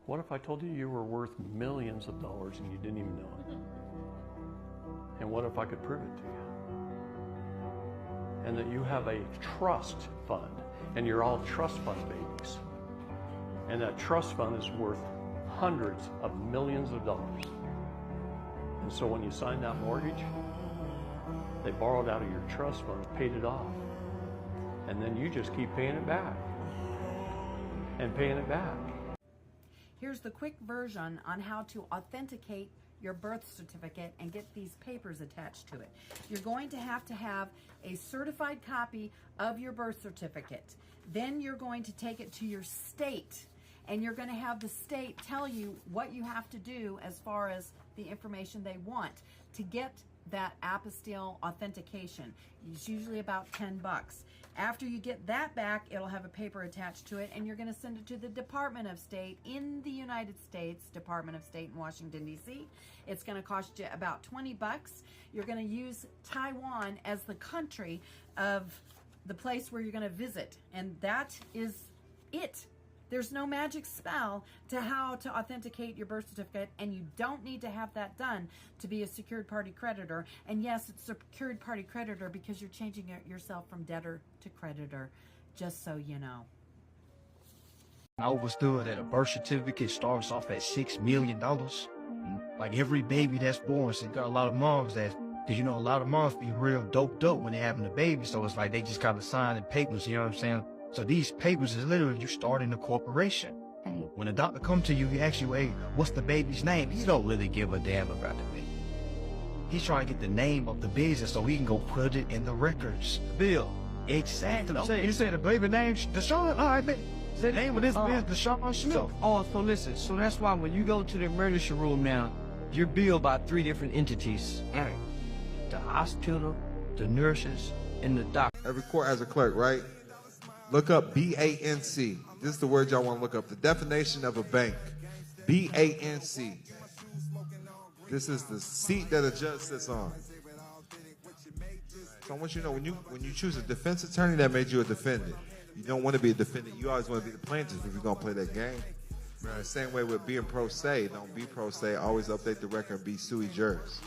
What if I told you you were worth millions of dollars and you didn't even know it? And what if I could prove it to you? And that you have a trust fund, and you're all trust fund babies. And that trust fund is worth hundreds of millions of dollars. And so when you signed that mortgage, they borrowed out of your trust fund, paid it off. And then you just keep paying it back and paying it back. Here's the quick version on how to authenticate your birth certificate and get these papers attached to it. You're going to have a certified copy of your birth certificate. Then you're going to take it to your state, and you're going to have the state tell you what you have to do as far as the information they want to get that apostille authentication. It's usually about 10 bucks. After you get that back, it'll have a paper attached to it, and you're going to send it to the Department of State in the United States, Department of State in Washington, D.C. It's going to cost you about 20 bucks. You're going to use Taiwan as the country of the place where you're going to visit, and that is it. There's no magic spell to how to authenticate your birth certificate, and you don't need to have that done to be a secured party creditor. And yes, it's a secured party creditor because you're changing yourself from debtor to creditor, just so you know. I understood that a birth certificate starts off at $6 million. Like every baby that's born, so you got a lot of moms that, because you know, a lot of moms be real dope when they're having a baby. So it's like they just kind of sign the papers, you know what I'm saying? So these papers is literally you starting a corporation. When a doctor comes to you, he asks you, hey, what's the baby's name? He don't really give a damn about the baby. He's trying to get the name of the business so he can go put it in the records. Bill. Exactly. You say the baby name, Deshaun? All right, baby. The name of this business, Deshaun Smith. So listen, so that's why when you go to the emergency room now, you're billed by 3 different entities. The hospital, the nurses, and the doctor. Every court has a clerk, right? Look up B-A-N-C. This is the word y'all want to look up. The definition of a bank. B-A-N-C. This is the seat that a judge sits on. So I want you to know, when you choose a defense attorney, that made you a defendant. You don't want to be a defendant. You always want to be the plaintiff if you're going to play that game. Right. The same way with being pro se. Don't be pro se. Always update the record and be sui juris.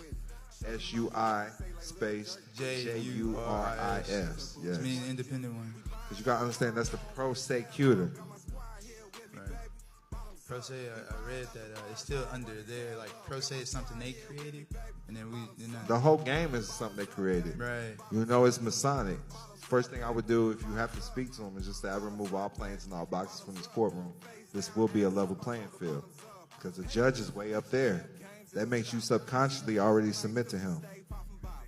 S-U-I space J-U-R-I-S. Yes. Which means independent one. Because you got to understand that's the prosecutor. Right. Pro se, I read that it's still under there. Like, pro se is something they created, and then the whole game is something they created. Right. You know it's Masonic. First thing I would do if you have to speak to them is just to I remove all planes and all boxes from this courtroom. This will be a level playing field. Because the judge is way up there. That makes you subconsciously already submit to him.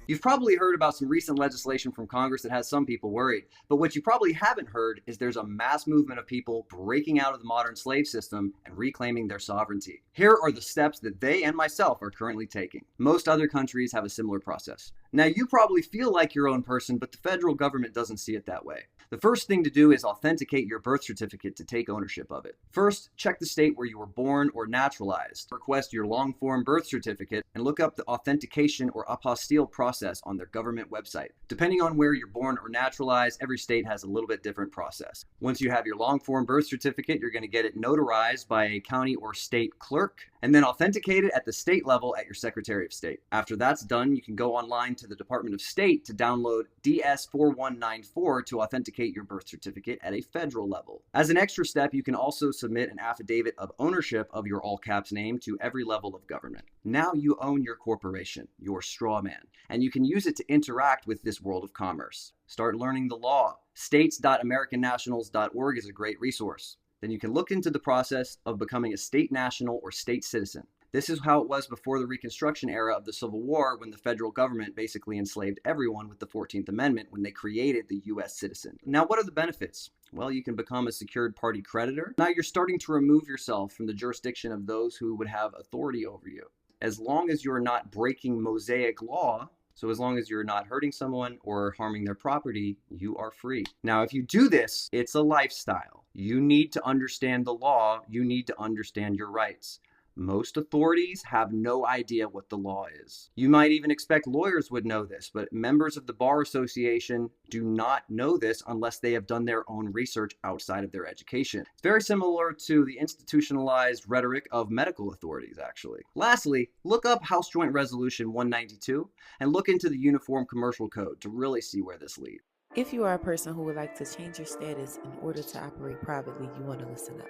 You've probably heard about some recent legislation from Congress that has some people worried, but what you probably haven't heard is there's a mass movement of people breaking out of the modern slave system and reclaiming their sovereignty. Here are the steps that they and myself are currently taking. Most other countries have a similar process. Now, you probably feel like your own person, but the federal government doesn't see it that way. The first thing to do is authenticate your birth certificate to take ownership of it. First, check the state where you were born or naturalized. Request your long-form birth certificate and look up the authentication or apostille process on their government website. Depending on where you're born or naturalized, every state has a little bit different process. Once you have your long-form birth certificate, you're going to get it notarized by a county or state clerk, and then authenticate it at the state level at your Secretary of State. After that's done, you can go online to the Department of State to download DS4194 to authenticate your birth certificate at a federal level. As an extra step, you can also submit an affidavit of ownership of your all caps name to every level of government. Now you own your corporation, your Strawman, and you can use it to interact with this world of commerce. Start learning the law. States.americannationals.org is a great resource. Then you can look into the process of becoming a state national or state citizen. This is how it was before the Reconstruction era of the Civil War, when the federal government basically enslaved everyone with the 14th Amendment when they created the U.S. citizen. Now, what are the benefits? Well, you can become a secured party creditor. Now you're starting to remove yourself from the jurisdiction of those who would have authority over you. As long as you're not breaking Mosaic law, so as long as you're not hurting someone or harming their property, you are free. Now, if you do this, it's a lifestyle. You need to understand the law. You need to understand your rights. Most authorities have no idea what the law is. You might even expect lawyers would know this, but members of the Bar Association do not know this unless they have done their own research outside of their education. It's very similar to the institutionalized rhetoric of medical authorities, actually. Lastly, look up House Joint Resolution 192 and look into the Uniform Commercial Code to really see where this leads. If you are a person who would like to change your status in order to operate privately, you want to listen up.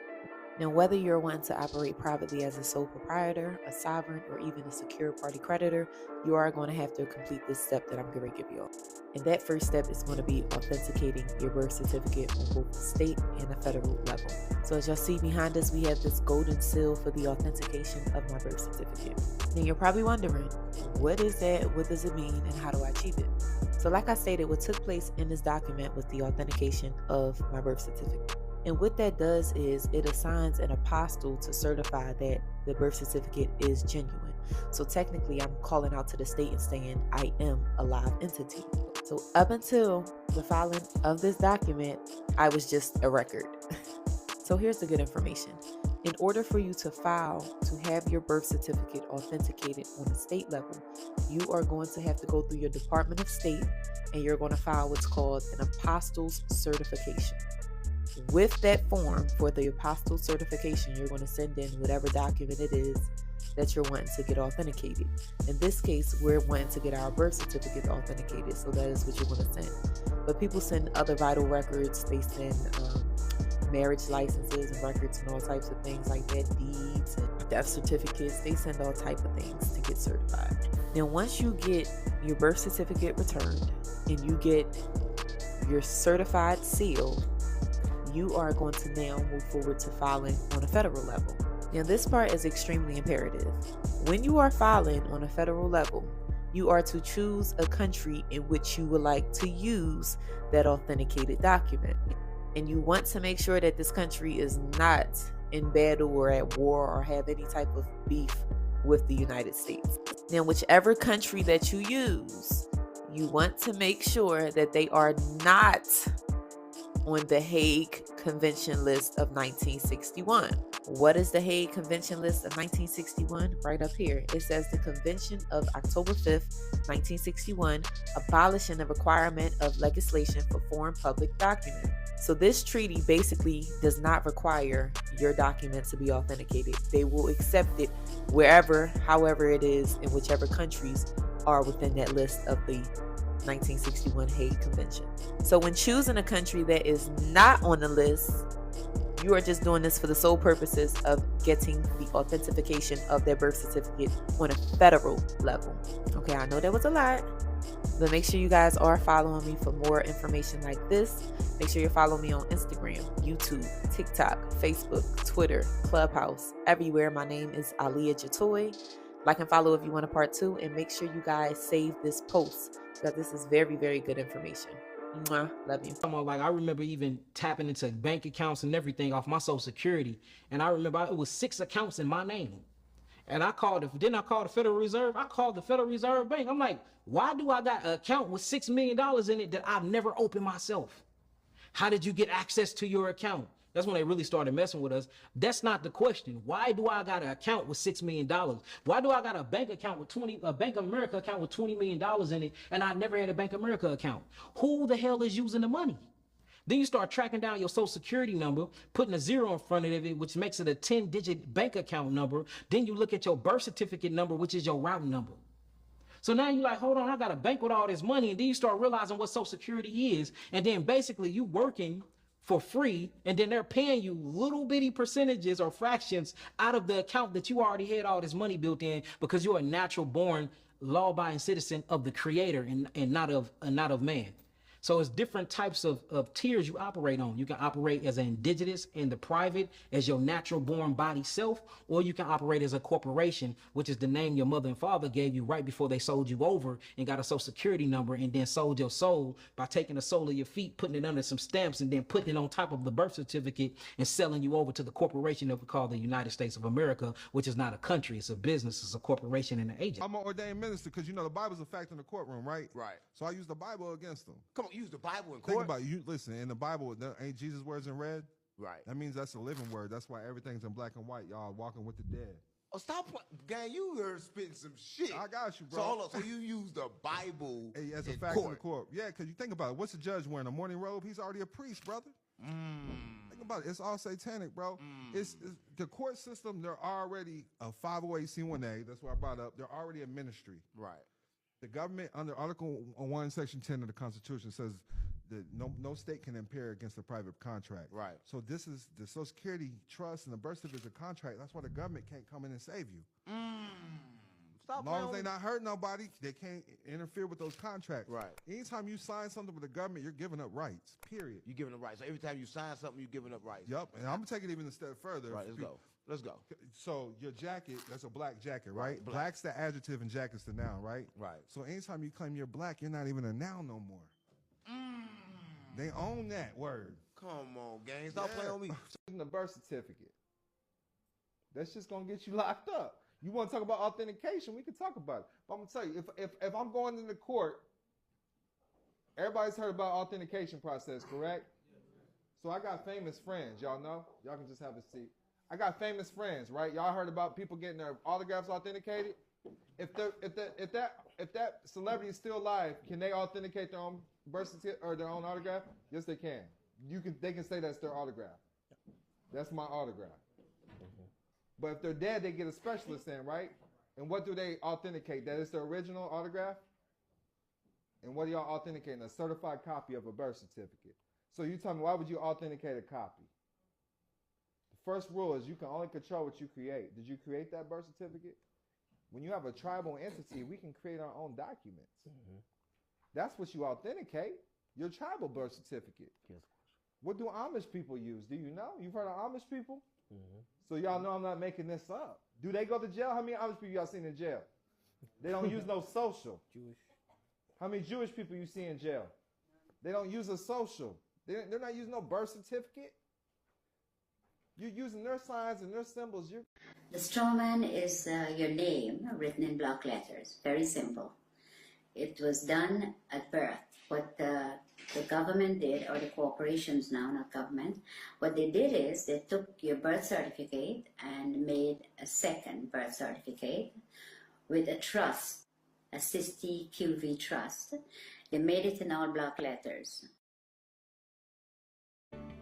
Now, whether you're wanting to operate privately as a sole proprietor, a sovereign, or even a secure party creditor, you are going to have to complete this step that I'm going to give you. And that first step is going to be authenticating your birth certificate on both the state and the federal level. So as y'all see behind us, we have this golden seal for the authentication of my birth certificate. Now you're probably wondering, what is that? What does it mean? And how do I achieve it? So like I stated, what took place in this document was the authentication of my birth certificate. And what that does is it assigns an apostille to certify that the birth certificate is genuine. So technically, I'm calling out to the state and saying I am a live entity. So up until the filing of this document, I was just a record. So here's the good information. In order for you to file to have your birth certificate authenticated on the state level, you are going to have to go through your Department of State and you're going to file what's called an apostille's certification. With that form for the apostille certification, you're going to send in whatever document it is that you're wanting to get authenticated. In this case, we're wanting to get our birth certificate authenticated, so that is what you're going to send. But people send other vital records. They send marriage licenses and records and all types of things like that, deeds and death certificates. They send all type of things to get certified. Now, once you get your birth certificate returned and you get your certified seal, you are going to now move forward to filing on a federal level. Now, this part is extremely imperative. When you are filing on a federal level, you are to choose a country in which you would like to use that authenticated document. And you want to make sure that this country is not in battle or at war or have any type of beef with the United States. Now, whichever country that you use, you want to make sure that they are not on the Hague Convention list of 1961. What is the Hague Convention list of 1961? Right up here. It says the Convention of October 5th, 1961, abolishing the requirement of legislation for foreign public documents. So this treaty basically does not require your document to be authenticated. They will accept it wherever, however it is, in whichever countries are within that list of the 1961 Hague Convention. So when choosing a country that is not on the list, you are just doing this for the sole purposes of getting the authentication of their birth certificate on a federal level. Okay, I know that was a lot, but make sure you guys are following me for more information like this. Make sure you follow me on Instagram, YouTube, TikTok, Facebook, Twitter, Clubhouse, everywhere. My name is Aliyah Jatoy. Like and follow if you want a part 2, and make sure you guys save this post because this is very, very good information. Mwah, love you. Like, I remember even tapping into bank accounts and everything off my Social Security, and I remember it was 6 accounts in my name. And I called it, didn't I call the Federal Reserve? I called the Federal Reserve Bank. I'm like, why do I got an account with $6 million in it that I've never opened myself? How did you get access to your account? That's when they really started messing with us. That's not the question. Why do I got an account with $6 million? Why do I got a bank account with a Bank of America account with $20 million in it, and I never had a Bank of America account? Who the hell is using the money? Then you start tracking down your Social Security number, putting a 0 in front of it, which makes it a 10-digit bank account number. Then you look at your birth certificate number, which is your routing number. So now you're like, hold on, I got a bank with all this money. And then you start realizing what Social Security is. And then basically you working for free, and then they're paying you little bitty percentages or fractions out of the account that you already had all this money built in, because you're a natural born law-abiding citizen of the Creator and not of man. So it's different types of tiers you operate on. You can operate as an indigenous in the private, as your natural born body self, or you can operate as a corporation, which is the name your mother and father gave you right before they sold you over and got a Social Security number, and then sold your soul by taking the sole of your feet, putting it under some stamps, and then putting it on top of the birth certificate and selling you over to the corporation that we call the United States of America, which is not a country, it's a business, it's a corporation and an agent. I'm an ordained minister because, you know, the Bible's a fact in the courtroom, right? Right. So I use the Bible against them. Come on, use the Bible in court. Think about it. You listen, in the Bible, ain't Jesus' words in red? Right. That means that's a living word. That's why everything's in black and white. Y'all walking with the dead. Oh, stop, gang! You were spitting some shit. I got you, bro. So hold on. So you use the Bible As a in fact court? in the court. Yeah, because you think about it. What's the judge wearing? A morning robe? He's already a priest, brother. Think about it. It's all satanic, bro. It's the court system. They're already a 508c1a. That's what I brought up. They're already a ministry. Right. The government, under Article 1, Section 10 of the Constitution, says that no state can impair against a private contract. Right. So this is the Social Security trust and the birth certificate is a contract. That's why the government can't come in and save you. Stop As long as playing they with not hurt nobody, they can't interfere with those contracts. Right. Anytime you sign something with the government, you're giving up rights, period. You're giving up rights. So every time you sign something, you're giving up rights. Yep, and I'm going to take it even a step further. Right, let's go. Let's go. So your jacket, that's a black jacket, right? Black. Black's the adjective and jacket's the noun, right? Right. So anytime you claim you're black, you're not even a noun no more. They own that word. Come on, gang. Stop playing with me. The birth certificate. That's just gonna get you locked up. You want to talk about authentication? We can talk about it. But I'm gonna tell you, if I'm going into court, everybody's heard about authentication process, correct? So I got famous friends. Y'all know? Y'all can just have a seat. I got famous friends, right? Y'all heard about people getting their autographs authenticated? If that celebrity is still alive, can they authenticate their own birth certificate or their own autograph? Yes, they can. They can say that's their autograph. That's my autograph. But if they're dead, they get a specialist in, right? And what do they authenticate? That it's their original autograph? And what are y'all authenticating? A certified copy of a birth certificate. So you tell me, why would you authenticate a copy? The first rule is you can only control what you create. Did you create that birth certificate? When you have a tribal entity, we can create our own documents. That's what you authenticate, your tribal birth certificate. Yes. What do Amish people use? Do you know? You've heard of Amish people? So y'all know I'm not making this up. Do they go to jail? How many Amish people y'all seen in jail? They don't use no social. Jewish. How many Jewish people you see in jail? They don't use a social. They're not using no birth certificate. You're using their signs and their symbols. The strawman is your name written in block letters. Very simple. It was done at birth. What the government did, or the corporations now, not government, what they did is they took your birth certificate and made a second birth certificate with a trust, a Sisti QV trust. They made it in all block letters.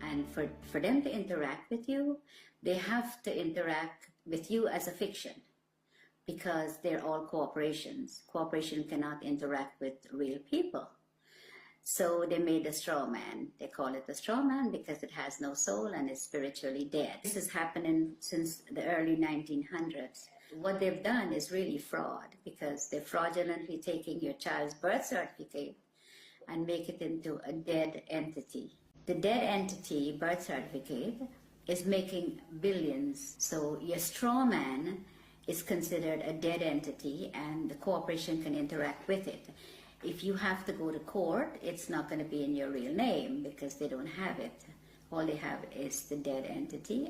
And for them to interact with you, they have to interact with you as a fiction, because they're all corporations. Corporation cannot interact with real people. So they made a straw man. They call it a straw man because it has no soul and is spiritually dead. This is happening since the early 1900s. What they've done is really fraud, because they're fraudulently taking your child's birth certificate and make it into a dead entity. The dead entity birth certificate is making billions. So your straw man is considered a dead entity and the corporation can interact with it. If you have to go to court, it's not going to be in your real name because they don't have it. All they have is the dead entity.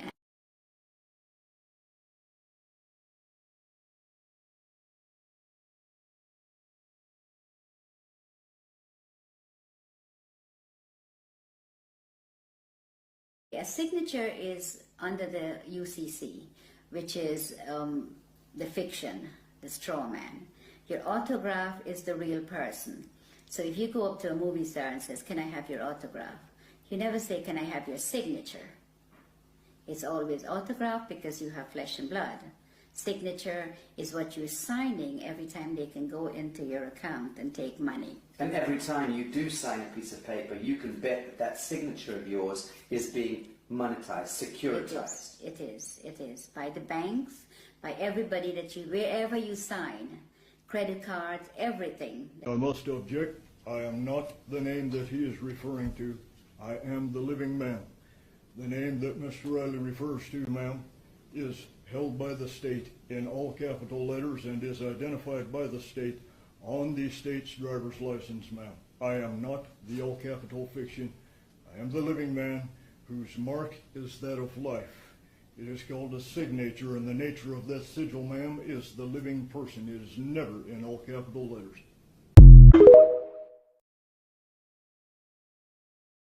A signature is under the UCC, which is the fiction, the straw man. Your autograph is the real person. So if you go up to a movie star and says, "Can I have your autograph?" You never say, "Can I have your signature?" It's always autograph because you have flesh and blood. Signature is what you're signing every time they can go into your account and take money. And every time you do sign a piece of paper, you can bet that that signature of yours is being monetized, securitized. It is. By the banks, by everybody that you, wherever you sign, credit cards, everything. I must object. I am not the name that he is referring to. I am the living man. The name that Mr. Riley refers to, ma'am, is held by the state in all capital letters and is identified by the state on the state's driver's license, ma'am. I am not the all capital fiction. I am the living man whose mark is that of life. It is called a signature, and the nature of that sigil, ma'am, is the living person. It is never in all capital letters.